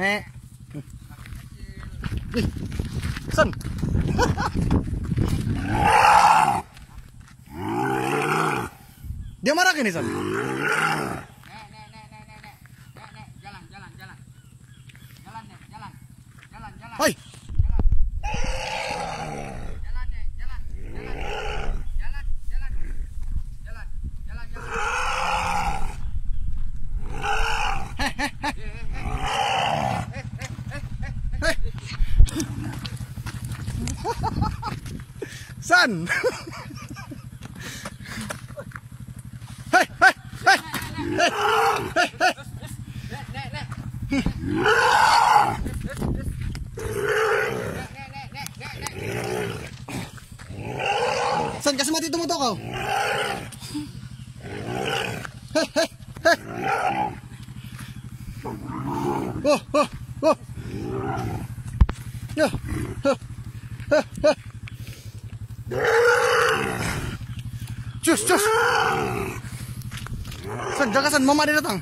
Nek. Ih. San. Dia marah gini, San. Hoi. San. Hei, hei, hei. San, kasih mati itu motor kau. Hei, hei, hei. Oh, oh, oh. Ya, cus, cus. San, jaga San, mama dia datang.